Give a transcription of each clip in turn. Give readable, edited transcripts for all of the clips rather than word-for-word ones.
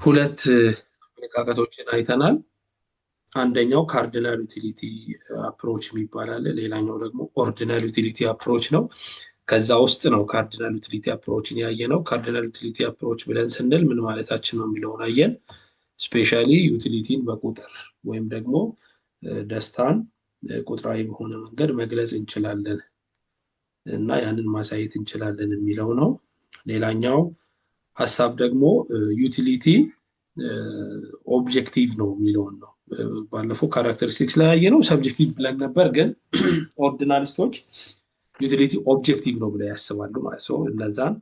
ሁለት አመለካከቶችን አይተናል። አንደኛው ካርዲናል ዩቲሊቲ አፕሮች የሚባል አለ። ሌላኛው ደግሞ ኦርዲናል ዩቲሊቲ አፕሮች ነው። ከዛ ውስጥ ነው ካርዲናል ዩቲሊቲ አፕሮችን ያየ ነው። ካርዲናል ዩቲሊቲ አፕሮች ብለን ስንል ምን ማለታችን ነው የሚለውን አየን። ስፔሻሊ ዩቲሊቲን በቁጥር ወይም ደግሞ ደስታን ቁጥራዊ በሆነ መንገድ መግለጽ እንችላለን እና ያንን ማሳየት እንችላለን የሚለው ነው። ሌላኛው ሀሳብ ደግሞ ዩቲሊቲ ኦብጀክቲቭ ነው የሚለውን ነው። ባለፈው ካራክተሪስቲክስ ላይ ያየ ነው ሰብጀክቲቭ ብለን ነበር፣ ግን ኦርዲናሊስቶች ዩቲሊቲ ኦብጀክቲቭ ነው ብለው ያስባሉ ማለት ነው። እነዛን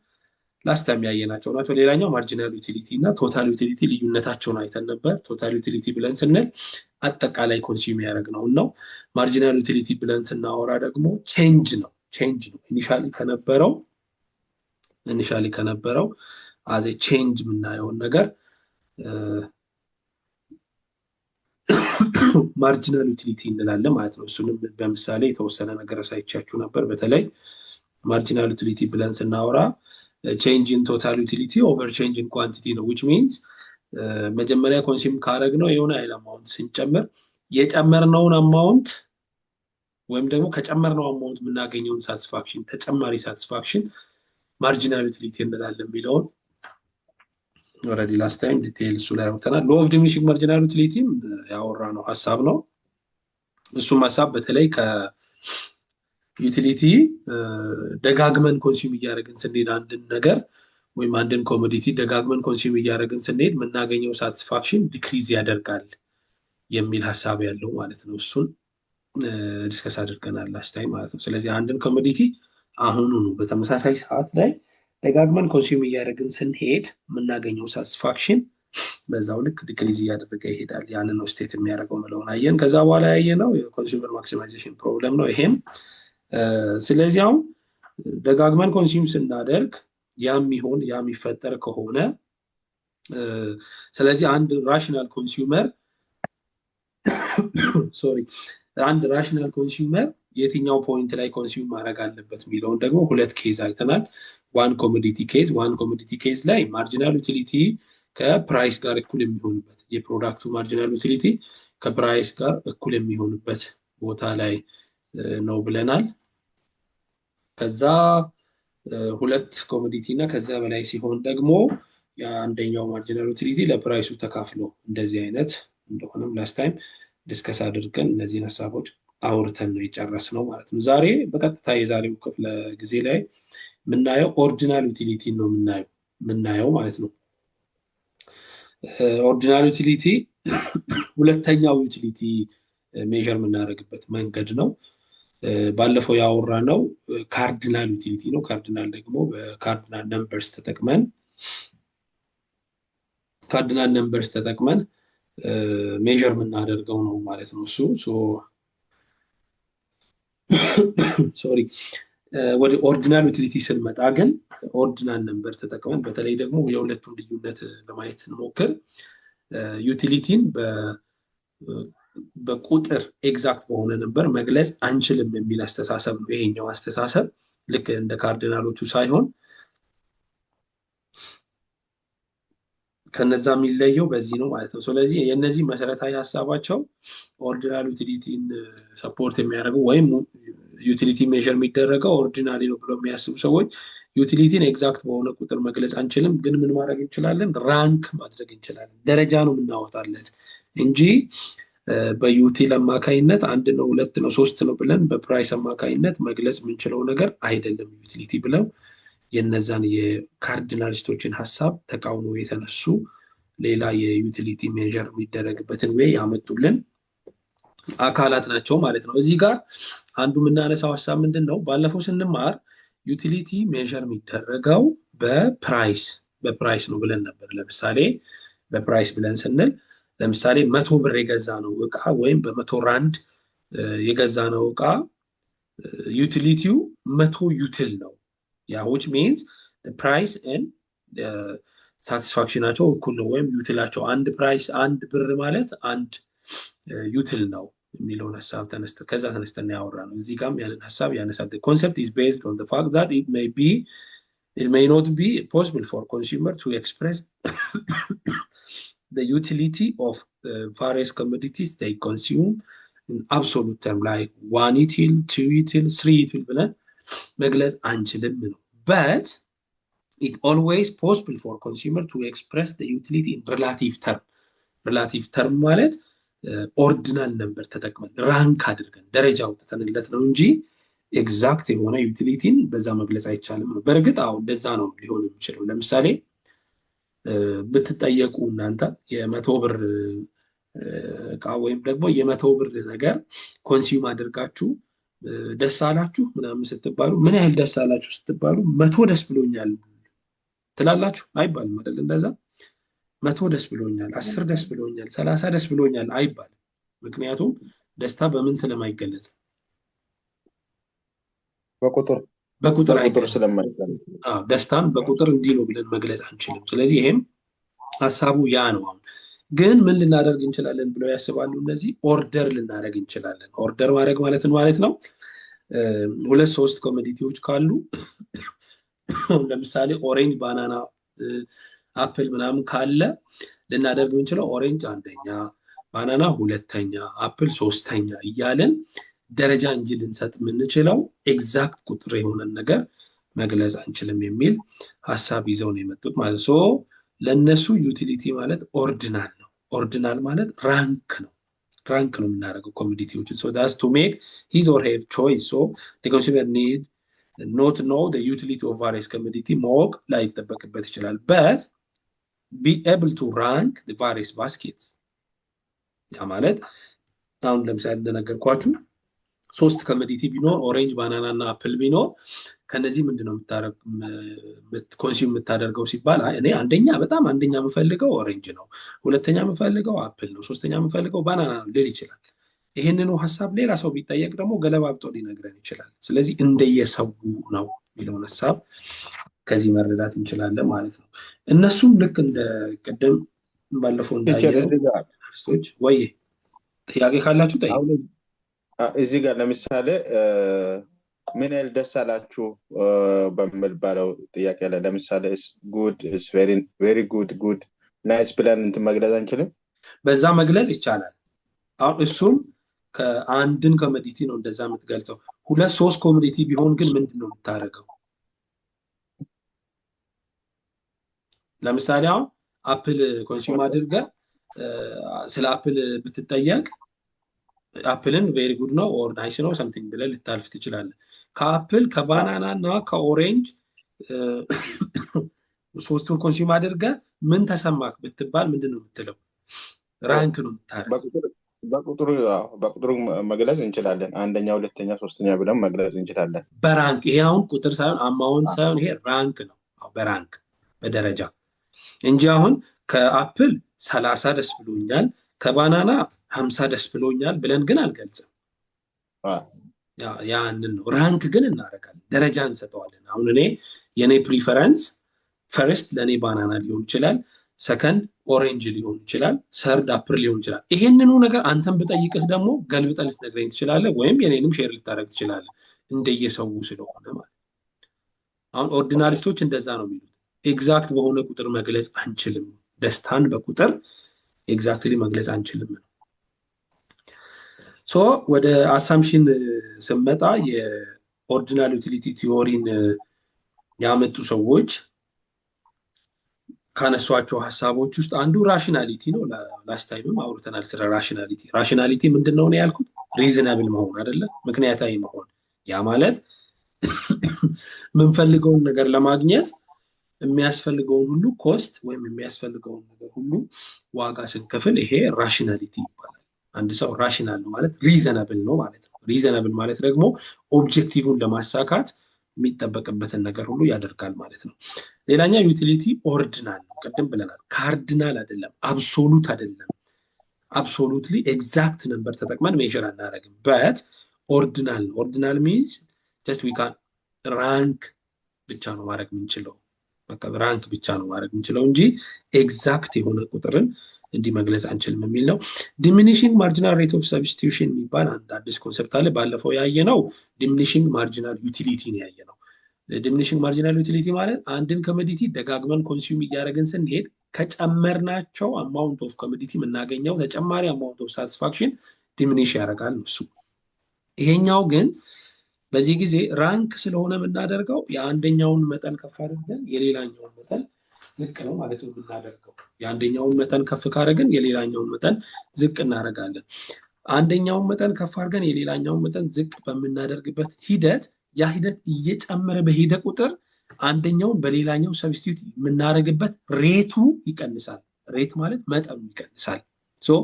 ላስት ታይም ያየናቸው ናቸው። ሌላኛው ማርጂናል ዩቲሊቲ እና ቶታል ዩቲሊቲ ልዩነታቸውን አይተን ነበር። ቶታል ዩቲሊቲ ብለን ስንል አጠቃላይ ኮንሱም ያደረግ ነው። ማርጂናል ዩቲሊቲ ብለን ስናወራ ደግሞ ቼንጅ ነው ኢኒሻሊ ከነበረው አዘ ቼንጅ የምናየውን ነገር ማርጂናል ዩቲሊቲ እንላለን ማለት ነው። እሱንም በምሳሌ የተወሰነ ነገር አሳይቻችሁ ነበር። በተለይ ማርጂናል ዩቲሊቲ ብለን ስናወራ ቼንጅ ኢን ቶታል ዩቲሊቲ ኦቨር ቼንጅ ኢን ኳንቲቲ ነው። ዊች ሚንስ መጀመሪያ ኮንሱም ካረግነው የሆነ አይል አማውንት ስንጨምር የጨመርነውን አማውንት ወይም ደግሞ ከጨመርነው አማውንት የምናገኘውን ሳቲስፋክሽን ተጨማሪ ሳቲስፋክሽን ማርጂናል ዩቲሊቲ እንላለን የሚለውን ኦልሬዲ ላስት ታይም ዲቴይል እሱ ላይ አውርተናል። ሎ ኦፍ ዲሚኒሺንግ ማርጂናል ዩቲሊቲ ያወራ ነው ሀሳብ ነው። እሱም ሀሳብ በተለይ ከዩቲሊቲ ደጋግመን ኮንሱም እያደረግን ስንሄድ አንድን ነገር ወይም አንድን ኮሞዲቲ ደጋግመን ኮንሱም እያደረግን ስንሄድ የምናገኘው ሳቲስፋክሽን ዲክሪዝ ያደርጋል የሚል ሀሳብ ያለው ማለት ነው። እሱን ዲስከስ አድርገናል ላስት ታይም ማለት ነው። ስለዚህ አንድን ኮሞዲቲ አሁኑኑ በተመሳሳይ ሰዓት ላይ ደጋግመን ኮንሱም እያደረግን ስንሄድ የምናገኘው ሳቲስፋክሽን በዛው ልክ ዲክሪዝ እያደረገ ይሄዳል። ያንን ነው ስቴት የሚያደርገው ምለውን አየን። ከዛ በኋላ ያየነው የኮንሱመር ማክሲማይዜሽን ፕሮብለም ነው ይሄም። ስለዚህ አሁን ደጋግመን ኮንሱም ስናደርግ የሚፈጠር ከሆነ ስለዚህ አንድ ራሽናል ኮንሱመር የትኛው ፖይንት ላይ ኮንሱም ማድረግ አለበት የሚለውን ደግሞ ሁለት ኬዝ አይተናል። ዋን ኮሞዲቲ ኬዝ ላይ ማርጂናል ዩቲሊቲ ከፕራይስ ጋር እኩል የሚሆንበት የፕሮዳክቱ ማርጂናል ዩቲሊቲ ከፕራይስ ጋር እኩል የሚሆንበት ቦታ ላይ ነው ብለናል። ከዛ ሁለት ኮሞዲቲ እና ከዛ በላይ ሲሆን ደግሞ የአንደኛው ማርጂናል ዩቲሊቲ ለፕራይሱ ተካፍሎ እንደዚህ አይነት እንደሆነም ላስት ታይም ዲስከስ አድርገን እነዚህን ሀሳቦች አውርተን ነው የጨረስነው ማለት ነው። ዛሬ በቀጥታ የዛሬው ክፍለ ጊዜ ላይ የምናየው ኦርዲናል ዩቲሊቲ ነው የምናየው ማለት ነው። ኦርዲናል ዩቲሊቲ ሁለተኛው ዩቲሊቲ ሜዥር የምናደርግበት መንገድ ነው። ባለፈው ያወራነው ካርዲናል ዩቲሊቲ ነው። ካርዲናል ደግሞ በካርዲናል ነምበርስ ተጠቅመን ሜዥር የምናደርገው ነው ማለት ነው። ወደ ኦርዲናል ዩቲሊቲ ስንመጣ ግን ኦርዲናል ነምበር ተጠቅመን በተለይ ደግሞ የሁለቱን ልዩነት ለማየት እንሞክር። ዩቲሊቲን በቁጥር ኤግዛክት በሆነ ነበር መግለጽ አንችልም የሚል አስተሳሰብ ነው። ይሄኛው አስተሳሰብ ልክ እንደ ካርዲናሎቹ ሳይሆን ከነዛ የሚለየው በዚህ ነው ማለት ነው። ስለዚህ የነዚህ መሰረታዊ ሀሳባቸው ኦርዲናል ዩቲሊቲን ሰፖርት የሚያደርጉ ወይም ዩቲሊቲ ሜዥር የሚደረገው ኦርዲናሊ ነው ብለው የሚያስቡ ሰዎች ዩቲሊቲን ኤግዛክት በሆነ ቁጥር መግለጽ አንችልም፣ ግን ምን ማድረግ እንችላለን? ራንክ ማድረግ እንችላለን። ደረጃ ነው የምናወጣለት እንጂ በዩቲል አማካይነት 1 ነው 2 ነው 3 ነው ብለን በፕራይስ አማካይነት መግለጽ የምንችለው ነገር አይደለም ዩቲሊቲ ብለው የነዛን የካርዲናሊስቶችን ሀሳብ ተቃውሞ የተነሱ ሌላ የዩቲሊቲ ሜዥር የሚደረግበትን ወይ ያመጡልን አካላት ናቸው ማለት ነው። እዚህ ጋር አንዱ የምናነሳው ሀሳብ ምንድን ነው? ባለፈው ስንማር ዩቲሊቲ ሜዥር የሚደረገው በፕራይስ ነው ብለን ነበር። ለምሳሌ በፕራይስ ብለን ስንል ለምሳሌ 100 ብር የገዛ ነው እቃ ወይም በ100 ራንድ የገዛ ነው እቃ ዩቲሊቲው 100 ዩቲል ነው። which means the price and satisfactionቸው እኩል ነው ወይም ዩቲላቸው አንድ ፕራይስ አንድ ብር ማለት አንድ ዩቲል ነው የሚለውን ሀሳብ ከዛ ተነስተን ያወራነው። እዚህ ጋርም ያንን ሀሳብ ያነሳል። The concept is based on the fact that it may not be possible for consumer to express the utility of various commodities they consume in absolute term like 1 util 2 util 3 util ብለን መግለጽ አንችልም ነው but it always possible for consumer to express the utility in relative term ማለት ኦርዲናል ነምበር ተጠቅመን ራንክ አድርገን ደረጃ አውጥተንለት ነው እንጂ ኤግዛክት የሆነ ዩቲሊቲን በዛ መግለጽ አይቻልም ነው በእርግጥ አሁን እንደዛ ነው ሊሆን የሚችለው ለምሳሌ ብትጠየቁ እናንተ የ100 ብር እቃ ወይም ደግሞ የ100 ብር ነገር ኮንሱም አድርጋችሁ ደስ አላችሁ ምናምን ስትባሉ ምን ያህል ደስ አላችሁ ስትባሉ 100 ደስ ብሎኛል ትላላችሁ አይባልም አይደል እንደዛ 100 ደስ ብሎኛል 10 ደስ ብሎኛል 30 ደስ ብሎኛል አይባልም ምክንያቱም ደስታ በምን ስለማይገለጽ በቁጥር ስለማይገለጽ ደስታን በቁጥር እንዲህ ነው ብለን መግለጽ አንችልም ስለዚህ ይሄም ሐሳቡ ያ ነው አሁን ግን ምን ልናደርግ እንችላለን ብለው ያስባሉ እነዚህ ኦርደር ልናደርግ እንችላለን ኦርደር ማድረግ ማለት ነው ሁለት ሶስት ኮሞዲቲዎች ካሉ ለምሳሌ ኦሬንጅ ባናና አፕል ምናምን ካለ ልናደርግ የምንችለው ኦሬንጅ አንደኛ ባናና ሁለተኛ አፕል ሶስተኛ እያልን ደረጃ እንጂ ልንሰጥ የምንችለው ኤግዛክት ቁጥር የሆነ ነገር መግለጽ አንችልም የሚል ሐሳብ ይዘው ነው የመጡት ማለት ነው ለነሱ ዩቲሊቲ ማለት ኦርዲናል ነው ኦርዲናል ማለት ራንክ ነው የምናደርገው ኮሞዲቲዎችን so that's to make his or her choice so the consumer need not know the utility of various commodity ማወቅ ላይጠበቅበት ይችላል but be able to rank the various baskets ያ ማለት አሁን ለምሳሌ እንደነገርኳችሁ ሶስት ኮሞዲቲ ቢኖር ኦሬንጅ ባናና እና አፕል ቢኖር ከነዚህ ምንድነው ኮንሱም የምታደርገው ሲባል እኔ በጣም አንደኛ የምፈልገው ኦሬንጅ ነው ሁለተኛ የምፈልገው አፕል ነው ሶስተኛ የምፈልገው ባናና ነው ሊል ይችላል ይሄንኑ ሐሳብ ሌላ ሰው ቢጠየቅ ደግሞ ገለባብጦ ሊነግረን ይችላል ስለዚህ እንደየሰው ነው የሚለውን ሐሳብ ከዚህ መረዳት እንችላለን ማለት ነው እነሱም ልክ እንደ ቀደም ባለፈው እንዳየው ወይ ጥያቄ ካላችሁ ጠይቁ እዚህ ጋር ለምሳሌ ምን ያህል ደስ አላችሁ በመባለው ጥያቄ ላይ ለምሳሌ good is very good nice ብለን መግለጽ አንችልም በዛ መግለጽ ይቻላል አሁን እሱም ከአንድን ኮሞዲቲ ነው እንደዛ የምትገልጸው ሁለት ሶስት ኮሞዲቲ ቢሆን ግን ምንድነው የምታረገው ለምሳሌ አሁን አፕል ኮንሱም አድርገ ስለ አፕል ብትጠየቅ አፕልን very good ነው or nice ነው something ብለህ ልታልፍ ትችላለህ ከአፕል ከባናና እና ከኦሬንጅ ሶስቱን ኮንሱም አድርገ ምን ተሰማክ ብትባል ምንድነው የምትለው ራንክ ነው በቁጥሩ መግለጽ እንችላለን አንደኛ ሁለተኛ ሶስተኛ ብለን መግለጽ እንችላለን በራንክ ይሄ አሁን ቁጥር ሳይሆን አማውንት ሳይሆን ይሄ ራንክ ነው በራንክ በደረጃ እንጂ አሁን ከአፕል 30 ደስ ብሎኛል ከባናና 50 ደስ ብሎኛል ብለን ግን አልገልጽም ያንን ነው ራንክ ግን እናረጋለን ደረጃ እንሰጠዋለን አሁን የኔ ፕሪፈረንስ ፈርስት ለኔ ባናና ሊሆን ይችላል ሰከንድ ኦሬንጅ ሊሆን ይችላል ሰርድ አፕል ሊሆን ይችላል ይሄንኑ ነገር አንተም ብጠይቅህ ደግሞ ገልብጠህ ልትነግረኝ ትችላለህ ወይም የኔንም ሼር ልታረግ ትችላለህ እንደየሰው ስለሆነ ማለት አሁን ኦርዲናሊስቶች እንደዛ ነው የሚሉት ኤግዛክት በሆነ ቁጥር መግለጽ አንችልም ደስታን በቁጥር ኤግዛክትሊ መግለጽ አንችልም ሶ ወደ አሳምፕሽን ስመጣ የኦርዲናል ዩቲሊቲ ቲዮሪን ያመጡ ሰዎች ካነሷቸው ሐሳቦች ውስጥ አንዱ ራሽናሊቲ ነው ላስት ታይምም አውርተናል ስለ ራሽናሊቲ ምንድነው ነው ያልኩት ሪዝነብል መሆን አይደለ ምክንያታዊ መሆን ያ ማለት ምንፈልገውን ነገር ለማግኘት የሚያስፈልገውን ሁሉ ኮስት ወይም የሚያስፈልገውን ነገር ሁሉ ዋጋ ስንከፍል ይሄ ራሽናሊቲ ይባላል አንድ ሰው ራሽናል ነው ማለት ሪዝነብል ነው ማለት ነው ሪዝነብል ማለት ደግሞ ኦብጀክቲቭን ለማሳካት የሚጠበቅበትን ነገር ሁሉ ያደርጋል ማለት ነው ሌላኛው ዩቲሊቲ ኦርዲናል ነው ቀደም ብለናል ካርዲናል አይደለም አብሶሉት አይደለም አብሶሉትሊ ኤግዛክት ነምበር ተጠቅመን ሜዠር አናደርግም but ኦርዲናል means just we can rank ብቻ ነው ማድረግ የምንችለው በቃ ራንክ ብቻ ነው ማድረግ የምንችለው እንጂ ኤግዛክት የሆነ ቁጥርን እንዲህ መግለጽ አንችልም የሚል ነው diminishing marginal rate of substitution የሚባል አንድ አዲስ ኮንሰፕት አለ ባለፈው ያየነው diminishing marginal utility ነው ያየነው ዲሚኒሽንግ ማርጂናል ዩቲሊቲ ማለት አንድን ኮሞዲቲ ደጋግመን ኮንሱም እያደረግን ስንሄድ ከጨመርናቸው አማውንት ኦፍ ኮሞዲቲ የምናገኘው ተጨማሪ አማውንት ኦፍ ሳቲስፋክሽን ዲሚኒሽ ያደርጋል እሱ። ይሄኛው ግን በዚህ ጊዜ ራንክ ስለሆነ የምናደርገው የአንደኛውን መጠን ከፍ አድርገን የሌላኛውን መጠን ዝቅ ነው ማለት ነው የምናደርገው። የአንደኛውን መጠን ከፍ ካደረግን የሌላኛውን መጠን ዝቅ እናደርጋለን። አንደኛውን መጠን ከፍ አድርገን የሌላኛውን መጠን ዝቅ በምናደርግበት ሂደት ያ ሂደት እየጨመረ በሄደ ቁጥር አንደኛውን በሌላኛው ሰብስቲዩት የምናደርግበት ሬቱ ይቀንሳል። ሬት ማለት መጠኑ ይቀንሳል። So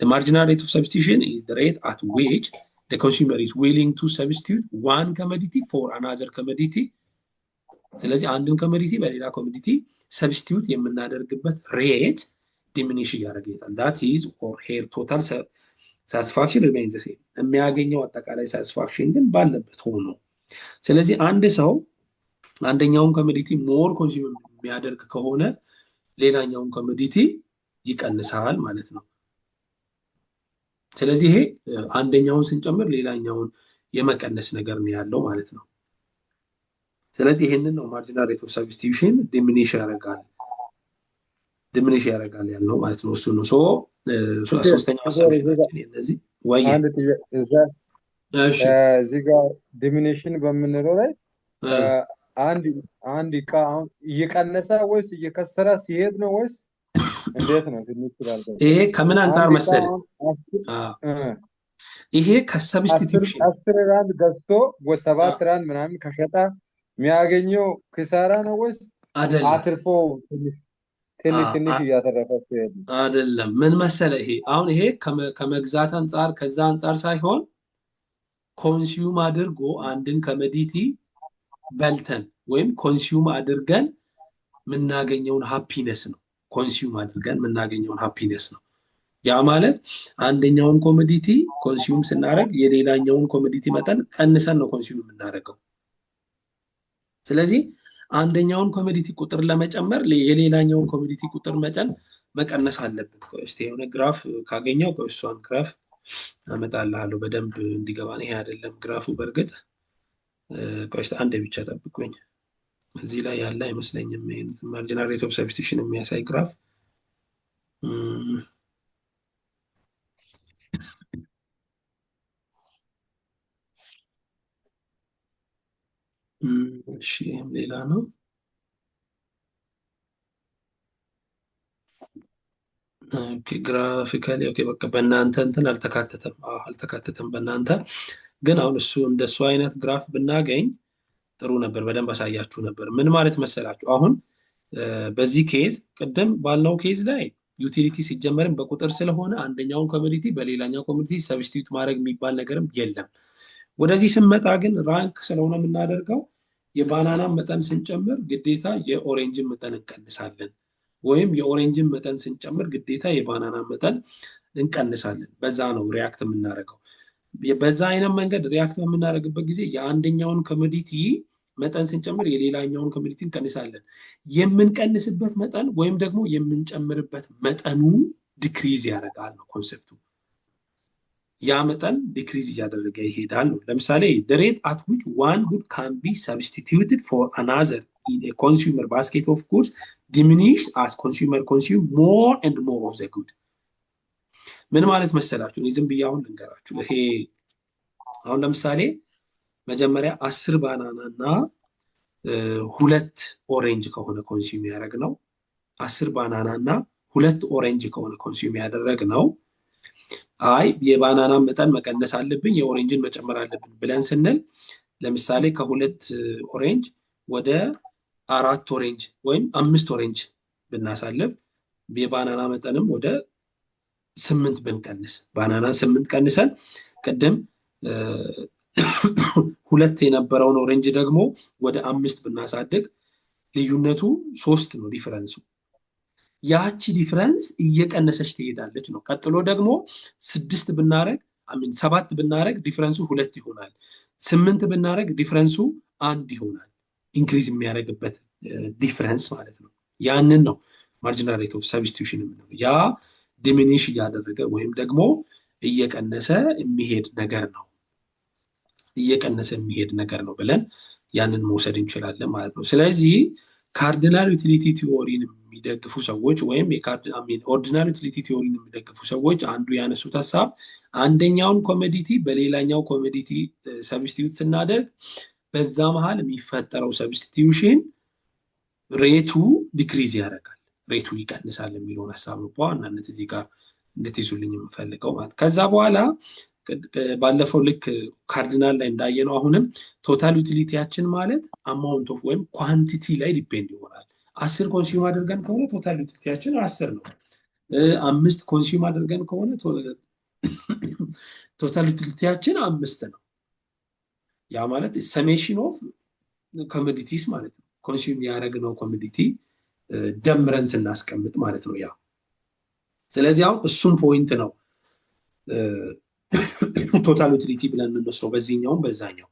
the marginal rate of substitution is the rate at which the consumer is willing to substitute one commodity for another commodity. ስለዚህ አንድን ኮሞዲቲ በሌላ ኮሞዲቲ ሰብስቲዩት የምናደርግበት ሬት ዲሚኒሽ እያደረገ ይሄዳል። that is or her total satisfaction remains the same። የሚያገኘው አጠቃላይ ሳቲስፋክሽን ግን ባለበት ሆኖ ስለዚህ አንድ ሰው አንደኛውን ኮሞዲቲ ሞር ኮንሱም የሚያደርግ ከሆነ ሌላኛውን ኮሞዲቲ ይቀንሳል ማለት ነው። ስለዚህ ይሄ አንደኛውን ስንጨምር ሌላኛውን የመቀነስ ነገር ነው ያለው ማለት ነው። ስለዚህ ይሄንን ነው ማርጂናል ሬት ኦፍ ሰብስቲዩሽን ዲሚኒሽ ያደርጋል ያለው ማለት ነው። እሱ ነው ሶስተኛው አሳምፕሽናችን የነዚህ ወይ እዚህ ጋር ዲሚኒሽን በምንለው ላይ አንድ ዕቃ እየቀነሰ ወይስ እየከሰረ ሲሄድ ነው ወይስ እንዴት ነው? ትንሽ ይላል። ይሄ ከምን አንፃር መሰለ? ይሄ ከሰብስቲቱሽን 10 ራንድ ገዝቶ ወ7 ራንድ ምናምን ከሸጣ የሚያገኘው ኪሳራ ነው ወይስ አትርፎ ትንሽ እያተረፈ ሲሄድ? አይደለም። ምን መሰለ? ይሄ አሁን ይሄ ከመግዛት አንፃር ከዛ አንፃር ሳይሆን ኮንሱም አድርጎ አንድን ኮሞዲቲ በልተን ወይም ኮንሱም አድርገን የምናገኘውን ሃፒነስ ነው። ኮንሱም አድርገን የምናገኘውን ሃፒነስ ነው። ያ ማለት አንደኛውን ኮሞዲቲ ኮንሱም ስናደርግ የሌላኛውን ኮሞዲቲ መጠን ቀንሰን ነው ኮንሱም የምናደርገው። ስለዚህ አንደኛውን ኮሞዲቲ ቁጥር ለመጨመር የሌላኛውን ኮሞዲቲ ቁጥር መጠን መቀነስ አለብን። እስቲ የሆነ ግራፍ ካገኘው እሷን ግራፍ አመጣልሃለሁ በደንብ እንዲገባን። ይሄ አይደለም ግራፉ በእርግጥ ቆይታ አንዴ ብቻ ጠብቁኝ። እዚህ ላይ ያለ አይመስለኝም። ማርጂናል ሬት ኦፍ ሰብስቲቱሽን የሚያሳይ ግራፍ እሺ ሌላ ነው። ኦኬ ግራፊካሊ ኦኬ በቃ በእናንተ እንትን አልተካተተም በእናንተ ግን አሁን እሱ እንደሱ አይነት ግራፍ ብናገኝ ጥሩ ነበር፣ በደንብ አሳያችሁ ነበር። ምን ማለት መሰላችሁ? አሁን በዚህ ኬዝ ቅድም ባልነው ኬዝ ላይ ዩቲሊቲ ሲጀመርም በቁጥር ስለሆነ አንደኛውን ኮሞዲቲ በሌላኛው ኮሞዲቲ ሰብስቲቱት ማድረግ የሚባል ነገርም የለም። ወደዚህ ስንመጣ ግን ራንክ ስለሆነ የምናደርገው የባናናን መጠን ስንጨምር ግዴታ የኦሬንጅን መጠን እንቀንሳለን፣ ወይም የኦሬንጅን መጠን ስንጨምር ግዴታ የባናናን መጠን እንቀንሳለን። በዛ ነው ሪያክት የምናደርገው። በዛ አይነት መንገድ ሪያክት በምናደርግበት ጊዜ የአንደኛውን ኮሞዲቲ መጠን ስንጨምር የሌላኛውን ኮሞዲቲ እንቀንሳለን። የምንቀንስበት መጠን ወይም ደግሞ የምንጨምርበት መጠኑ ዲክሪዝ ያደርጋል ነው ኮንሴፕቱ። ያ መጠን ዲክሪዝ እያደረገ ይሄዳል ነው። ለምሳሌ the rate at which one good can be substituted for another in a consumer basket of goods diminishes as consumer consume more and more of the good። ምን ማለት መሰላችሁ? ዝም ብዬ አሁን ልንገራችሁ። ይሄ አሁን ለምሳሌ መጀመሪያ 10 ባናና እና 2 ኦሬንጅ ከሆነ ኮንሱም ያደረግነው 10 ባናና እና 2 ኦሬንጅ ከሆነ ኮንሱም ያደረግነው አይ የባናና መጠን መቀነስ አለብኝ የኦሬንጅን መጨመር አለብን ብለን ስንል ለምሳሌ ከ2 ኦሬንጅ ወደ 4 ኦሬንጅ ወይም 5 ኦሬንጅ ብናሳልፍ የባናና መጠንም ወደ 8 ብንቀንስ ባናና 8 ቀንሰን ቅድም 2 የነበረውን ኦሬንጅ ደግሞ ወደ 5 ብናሳድግ ልዩነቱ 3 ነው ዲፈረንሱ። ያቺ ዲፈረንስ እየቀነሰች ትሄዳለች ነው። ቀጥሎ ደግሞ 6 ብናረግ 7 ብናረግ ዲፈረንሱ 2 ይሆናል። 8 ብናረግ ዲፈረንሱ 1 ይሆናል። ኢንክሪዝ የሚያደርግበት ዲፈረንስ ማለት ነው። ያንን ነው ማርጂናል ሬት ኦፍ ሰብስቲቱሽን ነው። ያ ዲሚኒሽ እያደረገ ወይም ደግሞ እየቀነሰ የሚሄድ ነገር ነው። እየቀነሰ የሚሄድ ነገር ነው ብለን ያንን መውሰድ እንችላለን ማለት ነው። ስለዚህ ካርዲናል ዩቲሊቲ ቲዎሪን የሚደግፉ ሰዎች ወይም ኦርዲናል ዩቲሊቲ ቲዎሪን የሚደግፉ ሰዎች አንዱ ያነሱት ሀሳብ አንደኛውን ኮሞዲቲ በሌላኛው ኮሞዲቲ ሰብስቲዩት ስናደርግ በዛ መሀል የሚፈጠረው ሰብስቲዩሽን ሬቱ ዲክሪዝ ያደርጋል፣ ሬቱ ይቀንሳል የሚለውን ሀሳብ ነው በዋናነት እዚህ ጋር እንድትይዙልኝ የምፈልገው ማለት። ከዛ በኋላ ባለፈው ልክ ካርዲናል ላይ እንዳየነው አሁንም ቶታል ዩቲሊቲያችን ማለት አማውንት ኦፍ ወይም ኳንቲቲ ላይ ዲፔንድ ይሆናል። 10 ኮንሱም አድርገን ከሆነ ቶታል ዩቲሊቲያችን 10 ነው። 5 ኮንሱም አድርገን ከሆነ ቶታል ዩቲሊቲያችን 5 ነው። ያ ማለት ሰሜሽን ኦፍ ኮሞዲቲስ ማለት ነው። ኮንሱም ያደረግነው ኮሞዲቲ ደምረን ስናስቀምጥ ማለት ነው ያ። ስለዚህ አሁን እሱም ፖይንት ነው ቶታል ዩቲሊቲ ብለን የምንወስደው በዚህኛውም በዛኛው።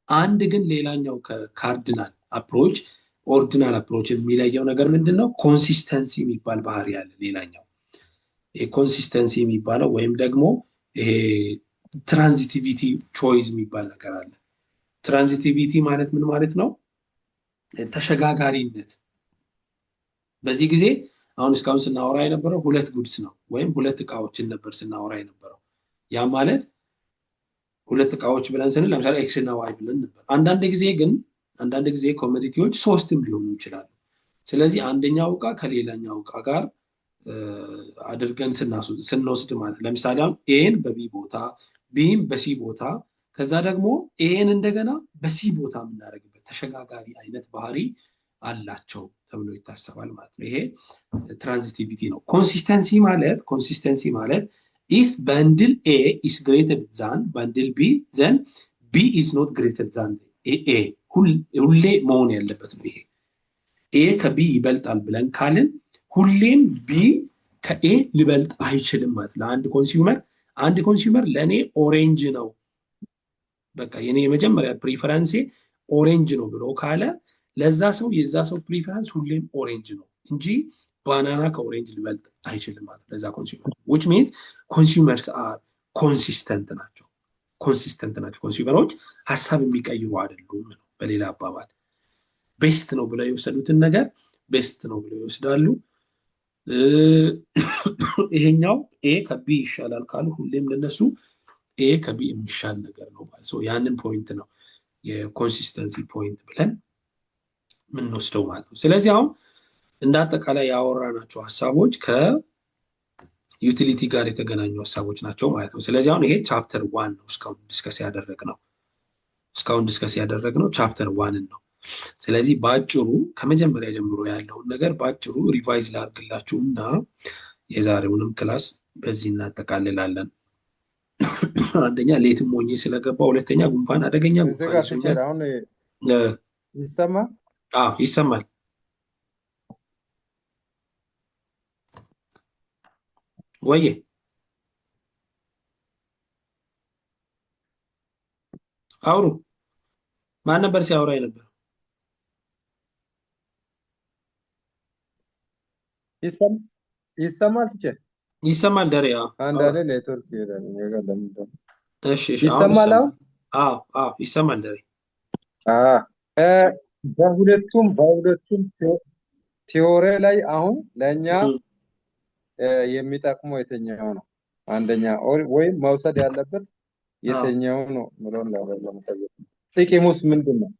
አንድ ግን ሌላኛው ከካርዲናል አፕሮች ኦርዲናል አፕሮች የሚለየው ነገር ምንድነው? ኮንሲስተንሲ የሚባል ባህሪ አለ። ሌላኛው ኮንሲስተንሲ የሚባለው ወይም ደግሞ ይሄ ትራንዚቲቪቲ ቾይስ የሚባል ነገር አለ። ትራንዚቲቪቲ ማለት ምን ማለት ነው? ተሸጋጋሪነት። በዚህ ጊዜ አሁን እስካሁን ስናወራ የነበረው 2 ጉድስ ነው ወይም 2 እቃዎችን ነበር ስናወራ የነበረው። ያ ማለት 2 እቃዎች ብለን ስንል ለምሳሌ ኤክስ እና ዋይ ብለን ነበር። አንዳንድ ጊዜ ኮሞዲቲዎች 3ም ሊሆኑ ይችላሉ። ስለዚህ አንደኛው እቃ ከሌላኛው እቃ ጋር አድርገን ስንወስድ ማለት ለምሳሌ አሁን ኤን በቢ ቦታ ቢም በሲ ቦታ ከዛ ደግሞ ኤን እንደገና በሲ ቦታ የምናደርግበት ተሸጋጋሪ አይነት ባህሪ አላቸው ተብሎ ይታሰባል ማለት ነው። ይሄ ትራንዚቲቪቲ ነው። ኮንሲስተንሲ ማለት if bundle A is greater than bundle B then B is not greater than A ሁሌ መሆን ያለበት ነው። ይሄ A ከB ይበልጣል ብለን ካልን ሁሌም B ከA ሊበልጥ አይችልም ማለት ለአንድ ኮንሱመር ለኔ ኦሬንጅ ነው በቃ የኔ የመጀመሪያ ፕሪፈረንሴ ኦሬንጅ ነው ብሎ ካለ ለዛ ሰው የዛ ሰው ፕሪፈረንስ ሁሌም ኦሬንጅ ነው እንጂ ባናና ከኦሬንጅ ሊበልጥ አይችልም ማለት ለዛ ኮንሱመር which means consumers are consistent ናቸው። ኮንሱመሮች ሀሳብ የሚቀይሩ አይደሉም ነው በሌላ አባባል። ቤስት ነው ብለው የወሰዱትን ነገር ቤስት ነው ብለው ይወስዳሉ። ይሄኛው ኤ ከቢ ይሻላል ካሉ ሁሌም ለነሱ ኤ ከቢ የሚሻል ነገር ነው ማለት ነው። ያንን ፖይንት ነው የኮንሲስተንሲ ፖይንት ብለን ምንወስደው ማለት ነው። ስለዚህ አሁን እንዳጠቃላይ ያወራናቸው ሀሳቦች ከዩቲሊቲ ጋር የተገናኙ ሀሳቦች ናቸው ማለት ነው። ስለዚህ አሁን ይሄ ቻፕተር 1 ነው እስካሁን ዲስከስ ያደረግነው ቻፕተር 1 ነው። ስለዚህ ባጭሩ ከመጀመሪያ ጀምሮ ያለውን ነገር ባጭሩ ሪቫይዝ ላድርግላችሁና የዛሬውንም ክላስ በዚህ እናጠቃልላለን። አንደኛ ሌትም ሆኜ ስለገባ፣ ሁለተኛ ጉንፋን አደገኛ ጉንፋን ይሰማል። ወዬ አውሩ። ማን ነበር ሲያወራ የነበር? ይሰማል ትችል ይሰማል ደሬ አንዳንዴ ኔትወርክ ይላል ይገለም እሺ ይሰማል። አዎ ይሰማል ደሬ በሁለቱም ቲዎሪ ላይ አሁን ለኛ የሚጠቅመው የትኛው ነው? አንደኛ ወይም መውሰድ ያለበት የትኛው ነው ምሎን ለመጠየቅ ጥቅሙስ ምንድነው?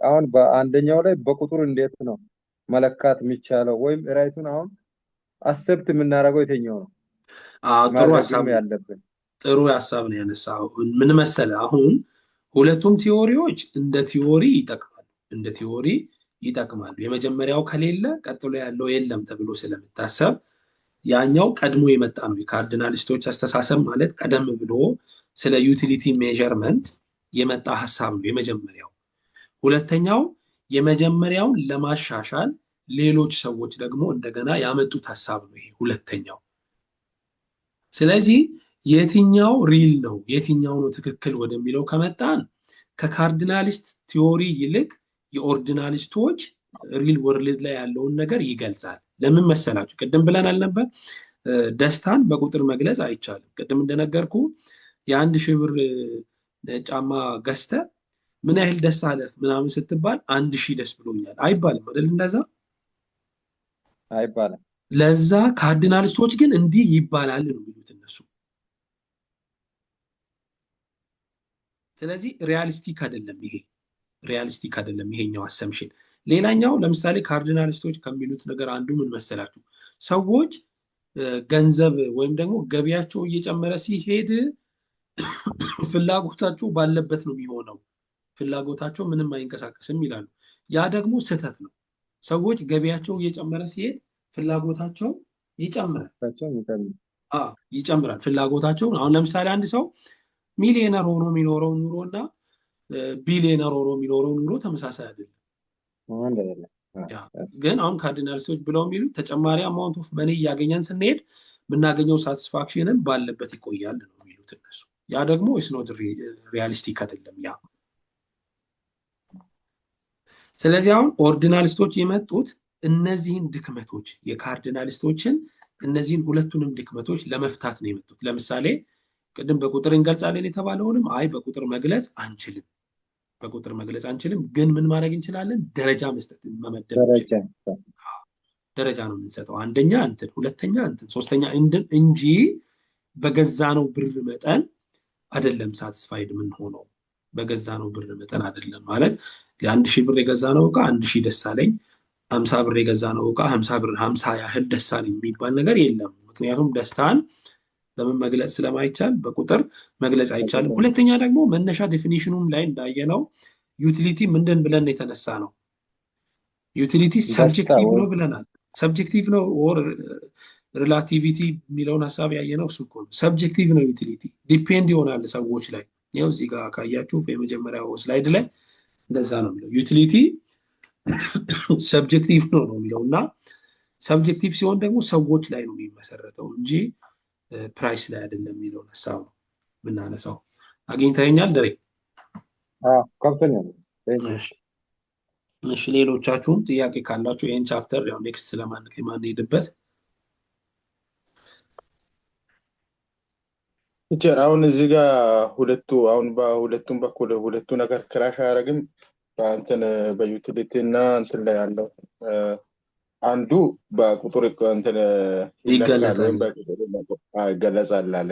አሁን በአንደኛው ላይ በቁጥር እንዴት ነው መለካት የሚቻለው ወይም ራይቱን አሁን አሰብት የምናደርገው የትኛው ነው? ጥሩ ሀሳብ ነው ያነሳው። ምን መሰለህ አሁን ሁለቱም ቲዎሪዎች እንደ ቲዎሪ ይጠቅማሉ። የመጀመሪያው ከሌለ ቀጥሎ ያለው የለም ተብሎ ስለምታሰብ ያኛው ቀድሞ የመጣ ነው። የካርዲናሊስቶች አስተሳሰብ ማለት ቀደም ብሎ ስለ ዩቲሊቲ ሜዠርመንት የመጣ ሀሳብ ነው የመጀመሪያው። ሁለተኛው የመጀመሪያውን ለማሻሻል ሌሎች ሰዎች ደግሞ እንደገና ያመጡት ሀሳብ ነው ይሄ ሁለተኛው። ስለዚህ የትኛው ሪል ነው የትኛው ነው ትክክል ወደሚለው ከመጣን ከካርዲናሊስት ቲዎሪ ይልቅ የኦርዲናሊስቶች ሪል ወርልድ ላይ ያለውን ነገር ይገልጻል። ለምን መሰላችሁ? ቅድም ብለናል ነበር ደስታን በቁጥር መግለጽ አይቻልም። ቅድም እንደነገርኩ የ1000 ብር ጫማ ገዝተ ምን ያህል ደስ አለህ ምናምን ስትባል 1000 ደስ ብሎኛል አይባልም አይደል? እንደዛ አይባልም። ለዛ ካርዲናሊስቶች ግን እንዲህ ይባላል ነው የሚሉት እነሱ። ስለዚህ ሪያሊስቲክ አይደለም ይሄ፣ ሪያሊስቲክ አይደለም ይሄኛው አሰምሽን። ሌላኛው ለምሳሌ ካርዲናሊስቶች ከሚሉት ነገር አንዱ ምን መሰላችሁ? ሰዎች ገንዘብ ወይም ደግሞ ገቢያቸው እየጨመረ ሲሄድ ፍላጎታቸው ባለበት ነው የሚሆነው፣ ፍላጎታቸው ምንም አይንቀሳቀስም ይላሉ። ያ ደግሞ ስህተት ነው። ሰዎች ገቢያቸው እየጨመረ ሲሄድ ፍላጎታቸው ይጨምራል። ይጨምራል ፍላጎታቸውን። አሁን ለምሳሌ አንድ ሰው ሚሊዮነር ሆኖ የሚኖረው ኑሮ እና ቢሊዮነር ሆኖ የሚኖረው ኑሮ ተመሳሳይ አይደለም። ግን አሁን ካርዲናሊስቶች ብለው የሚሉት ተጨማሪ አማውንት ኦፍ መኒ እያገኘን ስንሄድ የምናገኘው ሳቲስፋክሽንን ባለበት ይቆያል ነው የሚሉት እነሱ። ያ ደግሞ ኢስኖት ሪያሊስቲክ አይደለም ያ። ስለዚህ አሁን ኦርዲናሊስቶች የመጡት እነዚህን ድክመቶች የካርዲናሊስቶችን እነዚህን ሁለቱንም ድክመቶች ለመፍታት ነው የመጡት። ለምሳሌ ቅድም በቁጥር እንገልጻለን የተባለውንም አይ በቁጥር መግለጽ አንችልም፣ በቁጥር መግለጽ አንችልም፣ ግን ምን ማድረግ እንችላለን? ደረጃ መስጠት መመደብ እንችላለን። ደረጃ ነው የምንሰጠው። አንደኛ እንትን፣ ሁለተኛ እንትን፣ ሶስተኛ እንጂ በገዛ ነው ብር መጠን አይደለም ሳትስፋይድ ምን ሆነው፣ በገዛ ነው ብር መጠን አይደለም ማለት ለ1000 ብር የገዛ ነው እቃ 1000 ደስ አለኝ፣ 50 ብር የገዛ ነው እቃ 50 ብር 50 ያህል ደስ አለኝ የሚባል ነገር የለም። ምክንያቱም ደስታን በምን መግለጽ ስለማይቻል በቁጥር መግለጽ አይቻልም። ሁለተኛ ደግሞ መነሻ ዴፊኒሽኑም ላይ እንዳየነው ዩቲሊቲ ምንድን ብለን የተነሳ ነው? ዩቲሊቲ ሰብጀክቲቭ ነው ብለናል። ሰብጀክቲቭ ነው ኦር ሪላቲቪቲ የሚለውን ሀሳብ ያየነው እሱ እኮ ነው። ሰብጀክቲቭ ነው ዩቲሊቲ፣ ዲፔንድ ይሆናል ሰዎች ላይ። ይኸው እዚህ ጋር ካያችሁ የመጀመሪያው ስላይድ ላይ እንደዛ ነው የሚለው። ዩቲሊቲ ሰብጀክቲቭ ነው የሚለው እና ሰብጀክቲቭ ሲሆን ደግሞ ሰዎች ላይ ነው የሚመሰረተው እንጂ ፕራይስ ላይ አይደለም የሚለውን ሀሳብ ነው የምናነሳው። አግኝተኸኛል ደሬ? ከብቶኛል። እሺ ሌሎቻችሁም ጥያቄ ካላችሁ ይህን ቻፕተር ያው ኔክስት ስለማንሄድበት ቲቸር አሁን እዚህ ጋር አሁን በሁለቱም በኩል ሁለቱ ነገር ክራሽ አያደርግም? በእንትን በዩቲሊቲ እና እንትን ላይ ያለው አንዱ በቁጥር እንትን ይገለጻል አለ፣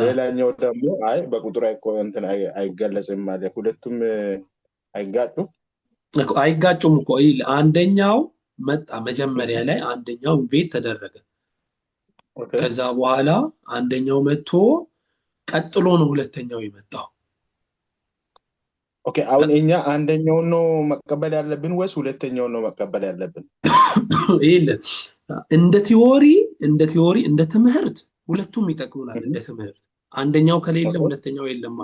ሌላኛው ደግሞ አይ በቁጥር እንትን አይገለጽም አለ። ሁለቱም አይጋጩም? አይጋጩም እኮ አንደኛው መጣ መጀመሪያ ላይ አንደኛው ኢንቬት ተደረገ። ከዛ በኋላ አንደኛው መጥቶ ቀጥሎ ነው ሁለተኛው የመጣው። ኦኬ አሁን እኛ አንደኛውን ነው መቀበል ያለብን ወይስ ሁለተኛውን ነው መቀበል ያለብን? እንደ ቲዮሪ እንደ ትምህርት ሁለቱም ይጠቅሙናል። እንደ ትምህርት አንደኛው ከሌለ ሁለተኛው የለማ፣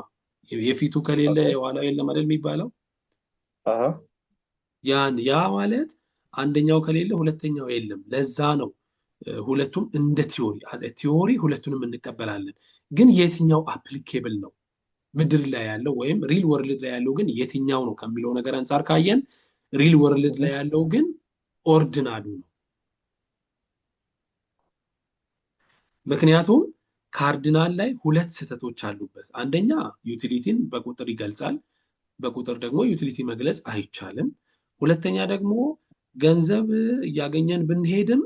የፊቱ ከሌለ የኋላው የለም አይደል የሚባለው? ያ ማለት አንደኛው ከሌለ ሁለተኛው የለም። ለዛ ነው ሁለቱም እንደ ቲዮሪ ሁለቱንም እንቀበላለን። ግን የትኛው አፕሊኬብል ነው ምድር ላይ ያለው ወይም ሪል ወርልድ ላይ ያለው ግን የትኛው ነው ከሚለው ነገር አንፃር ካየን ሪል ወርልድ ላይ ያለው ግን ኦርዲናሉ ነው። ምክንያቱም ካርዲናል ላይ ሁለት ስህተቶች አሉበት። አንደኛ ዩቲሊቲን በቁጥር ይገልጻል፣ በቁጥር ደግሞ ዩቲሊቲ መግለጽ አይቻልም። ሁለተኛ ደግሞ ገንዘብ እያገኘን ብንሄድም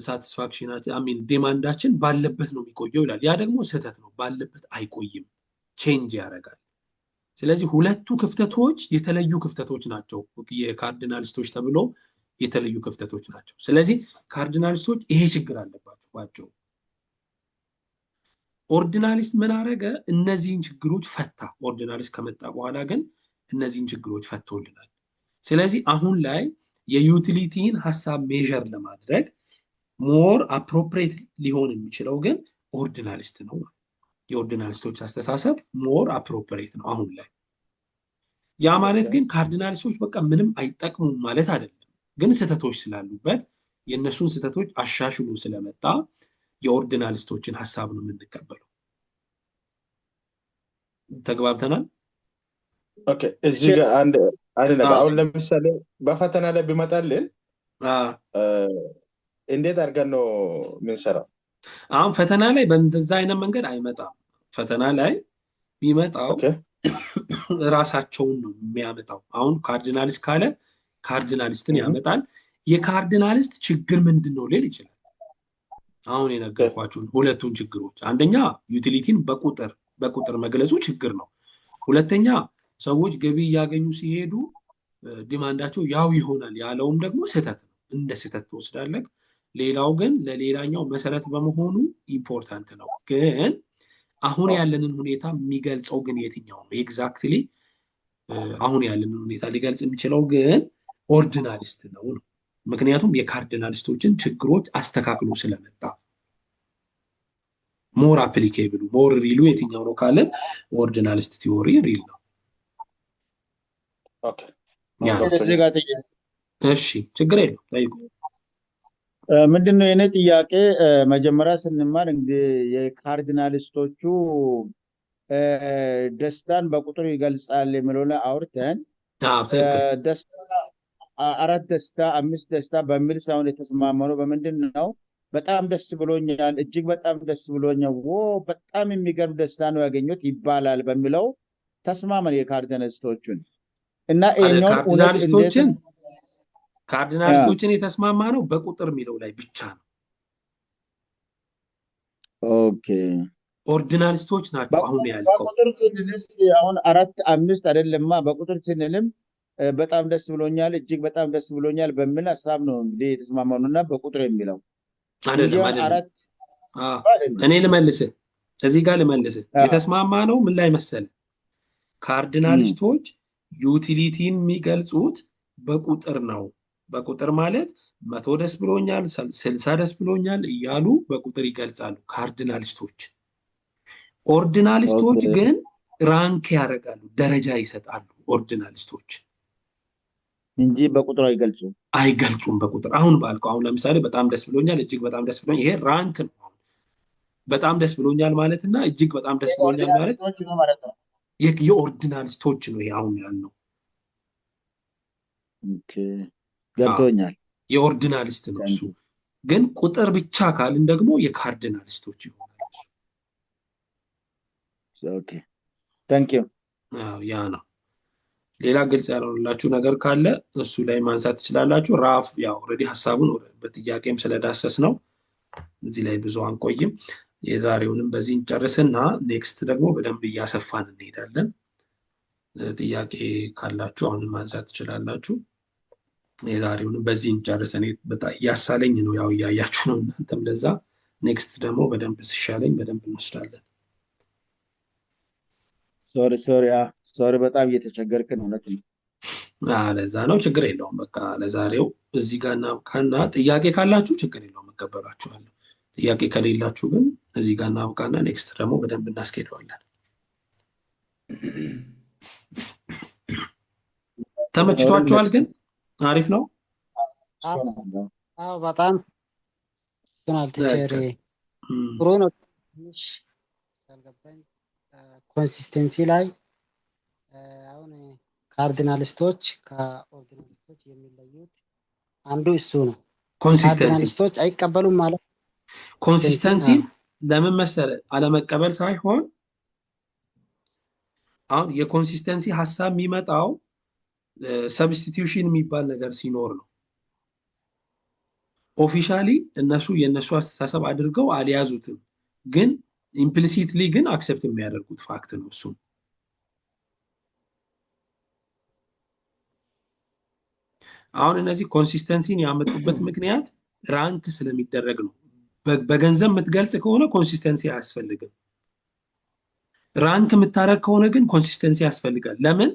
ሳቲስፋክሽናችን ዲማንዳችን ባለበት ነው የሚቆየው ይላል። ያ ደግሞ ስህተት ነው። ባለበት አይቆይም፣ ቼንጅ ያደርጋል። ስለዚህ ሁለቱ ክፍተቶች የተለዩ ክፍተቶች ናቸው። የካርዲናሊስቶች ተብሎ የተለዩ ክፍተቶች ናቸው። ስለዚህ ካርዲናሊስቶች ይሄ ችግር አለባቸው ባቸው። ኦርዲናሊስት ምን አደረገ? እነዚህን ችግሮች ፈታ። ኦርዲናሊስት ከመጣ በኋላ ግን እነዚህን ችግሮች ፈቶልናል። ስለዚህ አሁን ላይ የዩቲሊቲን ሀሳብ ሜዥር ለማድረግ ሞር አፕሮፕሪየት ሊሆን የሚችለው ግን ኦርዲናሊስት ነው። የኦርዲናሊስቶች አስተሳሰብ ሞር አፕሮፕሪየት ነው አሁን ላይ። ያ ማለት ግን ካርዲናሊስቶች በቃ ምንም አይጠቅሙም ማለት አይደለም። ግን ስህተቶች ስላሉበት የእነሱን ስህተቶች አሻሽሎ ስለመጣ የኦርዲናሊስቶችን ሀሳብ ነው የምንቀበለው። ተግባብተናል? ኦኬ እዚህ ጋር አንድ ነገር አሁን ለምሳሌ በፈተና ላይ ቢመጣልን እንዴት አድርገን ነው የምንሰራው? አሁን ፈተና ላይ በእንደዛ አይነት መንገድ አይመጣም። ፈተና ላይ የሚመጣው ራሳቸውን ነው የሚያመጣው። አሁን ካርዲናሊስት ካለ ካርዲናሊስትን ያመጣል። የካርዲናሊስት ችግር ምንድን ነው ሊል ይችላል። አሁን የነገርኳችሁን ሁለቱን ችግሮች፣ አንደኛ ዩቲሊቲን በቁጥር መግለጹ ችግር ነው። ሁለተኛ ሰዎች ገቢ እያገኙ ሲሄዱ ዲማንዳቸው ያው ይሆናል ያለውም ደግሞ ስህተት ነው፣ እንደ ስህተት ትወስዳለህ። ሌላው ግን ለሌላኛው መሰረት በመሆኑ ኢምፖርታንት ነው። ግን አሁን ያለንን ሁኔታ የሚገልጸው ግን የትኛው ነው? ኤግዛክትሊ አሁን ያለንን ሁኔታ ሊገልጽ የሚችለው ግን ኦርዲናሊስት ነው። ምክንያቱም የካርዲናሊስቶችን ችግሮች አስተካክሎ ስለመጣ ሞር አፕሊኬብሉ ሞር ሪሉ የትኛው ነው ካለን ኦርዲናሊስት ቲዎሪ ሪል ነው። እሺ ችግር የለው ጠይቁ። ምንድነው የኔ ጥያቄ? መጀመሪያ ስንማር እንግዲህ የካርዲናሊስቶቹ ደስታን በቁጥር ይገልጻል የሚለው ላይ አውርተን ደስታ 4 ደስታ 5 ደስታ በሚል ሳይሆን የተስማማነው በምንድን ነው? በጣም ደስ ብሎኛል፣ እጅግ በጣም ደስ ብሎኛል፣ በጣም የሚገርም ደስታ ነው ያገኙት ይባላል በሚለው ተስማመን የካርዲናሊስቶቹን እና ካርዲናሊስቶችን የተስማማ ነው በቁጥር የሚለው ላይ ብቻ ነው። ኦኬ ኦርዲናሊስቶች ናቸው አሁን ያልከው። በቁጥር ስንልስ አሁን 4 5 አይደለማ። በቁጥር ስንልም በጣም ደስ ብሎኛል፣ እጅግ በጣም ደስ ብሎኛል በሚል ሀሳብ ነው እንግዲህ የተስማማነው እና በቁጥር የሚለው አይደለም። እኔ ልመልስህ እዚህ ጋር ልመልስህ። የተስማማ ነው ምን ላይ መሰለ? ካርዲናሊስቶች ዩቲሊቲን የሚገልጹት በቁጥር ነው። በቁጥር ማለት 100 ደስ ብሎኛል፣ 60 ደስ ብሎኛል እያሉ በቁጥር ይገልጻሉ ካርዲናሊስቶች። ኦርዲናሊስቶች ግን ራንክ ያደርጋሉ፣ ደረጃ ይሰጣሉ። ኦርዲናሊስቶች እንጂ በቁጥር አይገልጹም። በቁጥር አሁን ባልከው አሁን ለምሳሌ በጣም ደስ ብሎኛል፣ እጅግ በጣም ደስ ብሎኛል፣ ይሄ ራንክ ነው። በጣም ደስ ብሎኛል ማለትና እጅግ በጣም ደስ ብሎኛል ማለት የኦርዲናሊስቶች ነው። ይሄ አሁን ያልነው ገብቶኛል። የኦርዲናሊስት ነው እሱ። ግን ቁጥር ብቻ ካልን ደግሞ የካርዲናሊስቶች ይሆናል። ኦኬ ታንክ ዩ። ያ ነው። ሌላ ግልጽ ያልሆነላችሁ ነገር ካለ እሱ ላይ ማንሳት ትችላላችሁ። ራፍ ያው ኦልሬዲ ሀሳቡን በጥያቄም ስለዳሰስ ነው እዚህ ላይ ብዙ አንቆይም። የዛሬውንም በዚህ እንጨርስና ኔክስት ደግሞ በደንብ እያሰፋን እንሄዳለን። ጥያቄ ካላችሁ አሁን ማንሳት ትችላላችሁ። የዛሬውንም በዚህ እንጨርስ። እኔ በጣም እያሳለኝ ነው፣ ያው እያያችሁ ነው እናንተም። ለዛ ኔክስት ደግሞ በደንብ ሲሻለኝ በደንብ እንወስዳለን። ሶሪ በጣም እየተቸገርክ ነው። እውነት ነው። ለዛ ነው። ችግር የለውም። በቃ ለዛሬው እዚህ ጋር እናብቃና ጥያቄ ካላችሁ ችግር የለውም እቀበላችኋለሁ። ጥያቄ ከሌላችሁ ግን እዚህ ጋር እናብቃና ኔክስት ደግሞ በደንብ እናስኬደዋለን። ተመችቷችኋል? ግን አሪፍ ነው። አዎ በጣም ቲቸር ጥሩ ነው። ትንሽ ያልገባኝ ኮንሲስተንሲ ላይ አሁን ካርዲናሊስቶች ከኦርዲናሊስቶች የሚለዩት አንዱ እሱ ነው። ካርዲናሊስቶች አይቀበሉም ማለት ኮንሲስተንሲ ለምን መሰለ? አለመቀበል ሳይሆን አሁን የኮንሲስተንሲ ሀሳብ የሚመጣው ሰብስቲቲዩሽን የሚባል ነገር ሲኖር ነው። ኦፊሻሊ እነሱ የነሱ አስተሳሰብ አድርገው አልያዙትም፣ ግን ኢምፕሊሲትሊ ግን አክሰፕት የሚያደርጉት ፋክት ነው። እሱ አሁን እነዚህ ኮንሲስተንሲን ያመጡበት ምክንያት ራንክ ስለሚደረግ ነው። በገንዘብ የምትገልጽ ከሆነ ኮንሲስተንሲ አያስፈልግም። ራንክ የምታረግ ከሆነ ግን ኮንሲስተንሲ ያስፈልጋል። ለምን?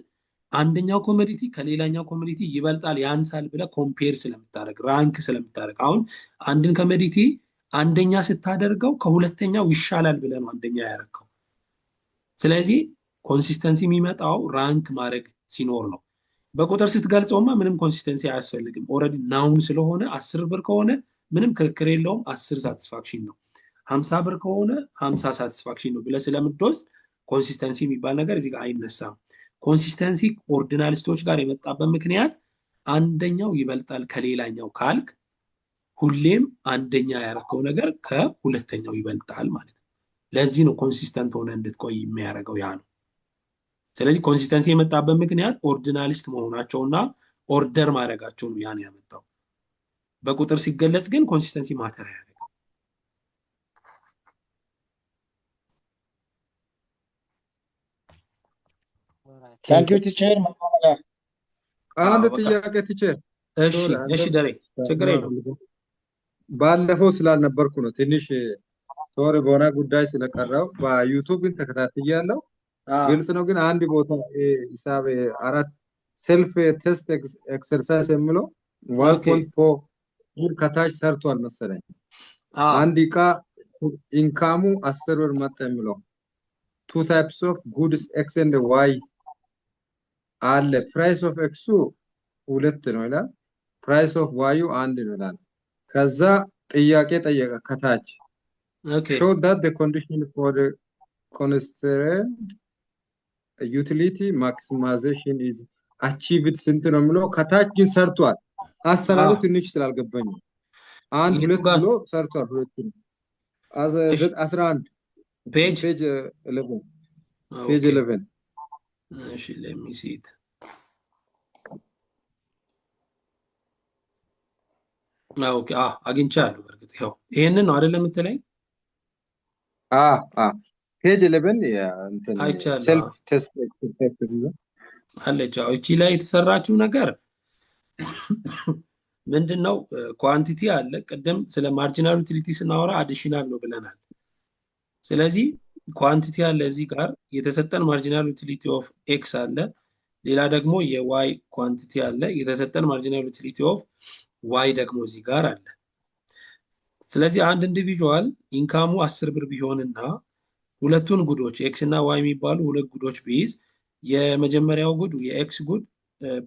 አንደኛው ኮሚኒቲ ከሌላኛው ኮሚኒቲ ይበልጣል ያንሳል ብለህ ኮምፔር ስለምታደርግ፣ ራንክ ስለምታደርግ። አሁን አንድን ኮሚኒቲ አንደኛ ስታደርገው ከሁለተኛው ይሻላል ብለህ ነው አንደኛ ያደረግከው። ስለዚህ ኮንሲስተንሲ የሚመጣው ራንክ ማድረግ ሲኖር ነው። በቁጥር ስትገልጸውማ ምንም ኮንሲስተንሲ አያስፈልግም። ኦልሬዲ ናውን ስለሆነ 10 ብር ከሆነ ምንም ክርክር የለውም፣ 10 ሳቲስፋክሽን ነው። 50 ብር ከሆነ 50 ሳቲስፋክሽን ነው ብለህ ስለምትወስድ ኮንሲስተንሲ የሚባል ነገር እዚህ ጋር አይነሳም። ኮንሲስተንሲ ኦርዲናሊስቶች ጋር የመጣበት ምክንያት አንደኛው ይበልጣል ከሌላኛው ካልክ ሁሌም አንደኛ ያደረከው ነገር ከሁለተኛው ይበልጣል ማለት ነው። ለዚህ ነው ኮንሲስተንት ሆነ እንድትቆይ የሚያደርገው ያ ነው። ስለዚህ ኮንሲስተንሲ የመጣበት ምክንያት ኦርዲናሊስት መሆናቸውና ኦርደር ማድረጋቸው ነው ያን ያመጣው። በቁጥር ሲገለጽ ግን ኮንሲስተንሲ ማተር ያደርጋል። ታንክ ዩ ቲቸር። አንድ ጥያቄ ቲቸር። እሺ ደሬ ችግር የለውም። ባለፈው ስላልነበርኩ ነው ትንሽ ሶሪ በሆነ ጉዳይ ስለቀረው በዩቲዩብ ግን ተከታትያለሁ። ግልጽ ነው ግን አንድ ቦታ ሂሳብ 4 ሴልፍ ቴስት ኤክሰርሳይዝ የሚለው 1.4 ከታች ሰርቷል መሰለኝ። አንድ ዕቃ ኢንካሙ 10 ብር መጣ የሚለው two types of goods x and y አለ። ፕራይስ ኦፍ ኤክሱ 2 ነው ይላል፣ ፕራይስ ኦፍ ዋዩ 1 ነው ይላል። ከዛ ጥያቄ ጠየቀ ከታች show that the condition for the constrained utility maximization is achieved ስንት ነው የሚለው ከታች ግን ሰርቷል። አሰራሩ ትንሽ ስላልገባኝ 1 2 ብሎ ሰርቷል። ሁለቱም 11 ፔጅ 11 ፔጅ 11 እሺ let me see it ኦኬ አግኝቻለሁ። በርግጥ ይሄው ይሄንን ነው አይደለም የምትለኝ? ፔጅ 11 እንትን ሴልፍ ቴስት ኤክሰርሳይዝ አለች። እቺ ላይ የተሰራችው ነገር ምንድነው? ኳንቲቲ አለ። ቅድም ስለ ማርጂናል ዩቲሊቲ ስናወራ አዲሽናል ነው ብለናል። ስለዚህ ኳንቲቲ አለ እዚህ ጋር የተሰጠን ማርጂናል ዩቲሊቲ ኦፍ ኤክስ አለ። ሌላ ደግሞ የዋይ ኳንቲቲ አለ የተሰጠን ማርጂናል ዩቲሊቲ ኦፍ ዋይ ደግሞ እዚህ ጋር አለ። ስለዚህ አንድ ኢንዲቪጁዋል ኢንካሙ 10 ብር ቢሆንና ሁለቱን ጉዶች ኤክስ እና ዋይ የሚባሉ ሁለት ጉዶች ቢይዝ የመጀመሪያው ጉድ የኤክስ ጉድ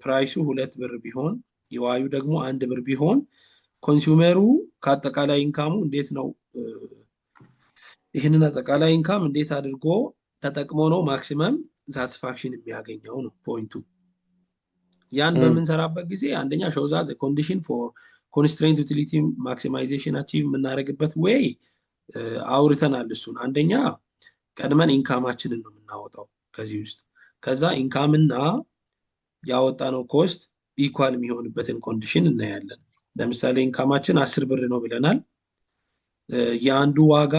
ፕራይሱ 2 ብር ቢሆን የዋዩ ደግሞ 1 ብር ቢሆን ኮንሱመሩ ከአጠቃላይ ኢንካሙ እንዴት ነው ይሄንን አጠቃላይ ኢንካም እንዴት አድርጎ ተጠቅሞ ነው ማክሲመም ሳቲስፋክሽን የሚያገኘው ነው ፖይንቱ። ያን በምንሰራበት ጊዜ አንደኛ shows as a condition for constraint utility maximization achieve የምናደርግበት ወይ አውርተናል እሱን። አንደኛ ቀድመን ኢንካማችንን ነው የምናወጣው ከዚህ ውስጥ። ከዛ ኢንካምና ያወጣነው ኮስት ኢኳል የሚሆንበትን ኮንዲሽን እናያለን። ለምሳሌ ኢንካማችን 10 ብር ነው ብለናል። የአንዱ ዋጋ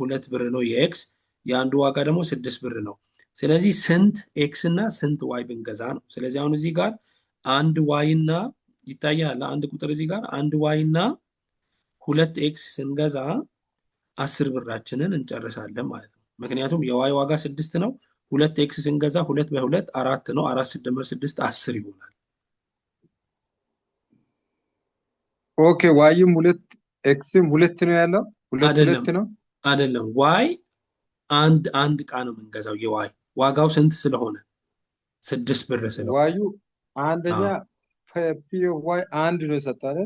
2 ብር ነው የኤክስ፣ የአንዱ ዋጋ ደግሞ 6 ብር ነው። ስለዚህ ስንት ኤክስ እና ስንት ዋይ ብንገዛ ነው። ስለዚህ አሁን እዚህ ጋር አንድ ዋይ እና ይታያል አንድ ቁጥር እዚህ ጋር አንድ ዋይ እና 2 ኤክስ ስንገዛ 10 ብራችንን እንጨርሳለን ማለት ነው። ምክንያቱም የዋይ ዋጋ 6 ነው። 2 ኤክስ ስንገዛ 2 በ2 4 ነው። 4 ሲደመር 6 10 ይሆናል። ኦኬ ዋይም 2 ኤክስም 2 ነው ያለው 2 ነው አይደለም። ዋይ አንድ ዕቃ ነው የምንገዛው። የዋይ ዋጋው ስንት ስለሆነ 6 ብር ስለሆነ ዋዩ አንደኛ ፒ ኦፍ ዋይ 1 ነው የሰጠው።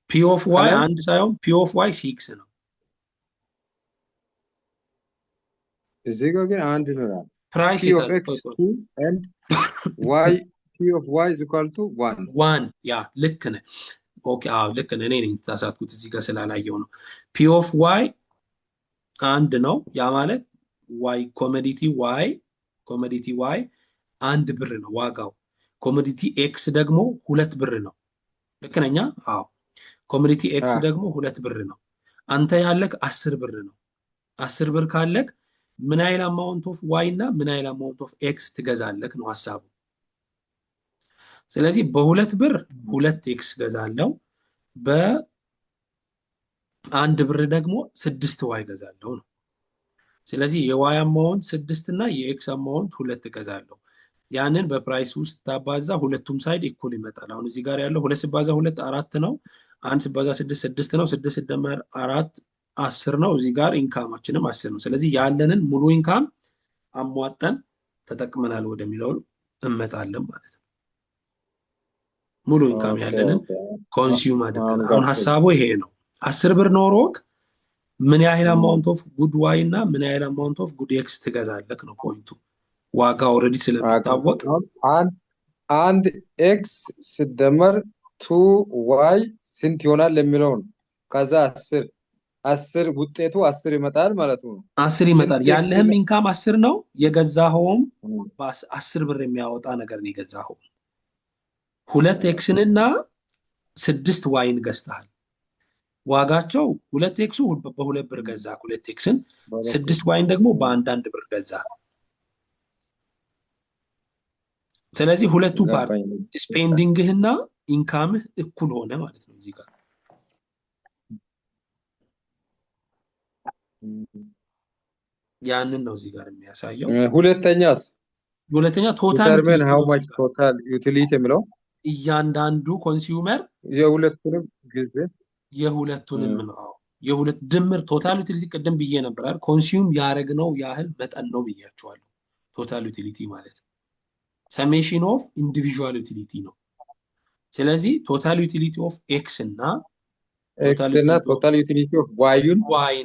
ፒ ኦፍ ዋይ 1 ሳይሆን ፒ ኦፍ ዋይ 6 ነው። እዚህ ጋር ግን 1 ነው ያለው። ፕራይስ ፒ ኦፍ ኤክስ 2 and ዋይ ፒ ኦፍ ዋይ is equal to 1 ያ ልክ ነህ። ኦኬ ልክ ነህ። እኔ ነኝ ተሳሳትኩት እዚህ ጋር ስላላየው ነው። ፒ ኦፍ ዋይ 1 ነው። ያ ማለት ዋይ ኮሞዲቲ ዋይ 1 ብር ነው ዋጋው። ኮሞዲቲ ኤክስ ደግሞ 2 ብር ነው። ልክ ነኝ? ኮሞዲቲ ኤክስ ደግሞ 2 ብር ነው። አንተ ያለክ 10 ብር ነው። 10 ብር ካለክ ምን ያህል አማውንት ኦፍ ዋይ እና ምን ያህል አማውንት ኦፍ ኤክስ ትገዛለክ ነው ሐሳቡ። ስለዚህ በ2 ብር 2 ኤክስ ገዛለው፣ በ1 ብር ደግሞ 6 ዋይ ገዛለው ነው። ስለዚህ የዋይ አማውንት 6 እና የኤክስ አማውንት 2 ገዛለው። ያንን በፕራይስ ውስጥ ታባዛ ሁለቱም ሳይድ ኢኩል ይመጣል። አሁን እዚህ ጋር ያለው 2 ሲባዛ 2 4 ነው። 1 ሲባዛ 6 6 ነው። 6 ሲደመር 4 10 ነው። እዚህ ጋር ኢንካማችንም 10 ነው። ስለዚህ ያለንን ሙሉ ኢንካም አሟጠን ተጠቅመናል ወደሚለው እንመጣለን ማለት ነው። ሙሉ ኢንካም ያለንን ኮንሱም አድርገን አሁን ሐሳቡ ይሄ ነው። 10 ብር ኖሮክ ምን ያህል አማውንት ኦፍ ጉድ ዋይ እና ምን ያህል አማውንት ኦፍ ጉድ ኤክስ ትገዛለክ ነው ፖይንቱ። ዋጋ ኦልሬዲ ስለሚታወቅ አንድ ኤክስ ሲደመር 2 ዋይ ስንት ይሆናል የሚለው ነው። ከዛ 10 10 ውጤቱ 10 ይመጣል ማለት ነው። 10 ይመጣል። ስንት ያለህም ኤክስ ኢንካም 10 ነው። የገዛኸውም 10 ብር የሚያወጣ ነገር ነው የገዛኸው። 2 ኤክስንና 6 ዋይን ገዝተሃል። ዋጋቸው 2 ኤክሱ በ2 ብር ገዛ 2 ኤክስን፣ 6 ዋይን ደግሞ በ1 ብር ገዛ። ስለዚህ ሁለቱ ፓርት ስፔንዲንግህና ኢንካምህ እኩል ሆነ ማለት ነው እዚህ ጋር። ያንን ነው እዚህ ጋር የሚያሳየው። ሁለተኛ ቶታል ዲተርሚን ሃው ማች ቶታል ዩቲሊቲ የሚለው እያንዳንዱ ኮንሱመር የሁለቱንም ነው። የሁለት ድምር ቶታል ዩቲሊቲ ቅድም ብዬ ነበር አይደል? ኮንሱም ያደረግነው ያህል መጠን ነው ብያቸዋለሁ። ቶታል ዩቲሊቲ ማለት ሰሜሽን ኦፍ ኢንዲቪጁዋል ዩቲሊቲ ነው። ስለዚህ ቶታል ዩቲሊቲ ኦፍ ኤክስ እና ቶታል ዩቲሊቲ ኦፍ ዋይን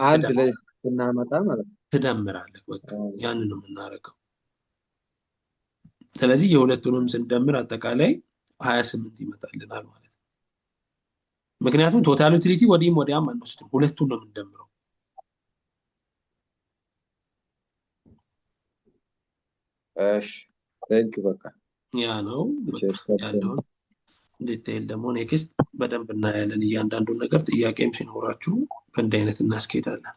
አንድ ላይ ስናመጣ ማለት ነው ትደምራለህ። በቃ ያንን ነው የምናደርገው። ስለዚህ የሁለቱንም ስንደምር አጠቃላይ 28 ይመጣልናል ማለት ነው። ምክንያቱም ቶታል ዩቲሊቲ ወዲህም ወዲያም አንወስድም፣ ሁለቱን ነው የምንደምረው። እሺ ቴንክ በቃ ያ ነው ያለው። ዲቴይል ደግሞ ኔክስት በደንብ እናያለን። እያንዳንዱን ነገር ጥያቄም ሲኖራችሁ በእንዲህ አይነት እናስኬዳለን።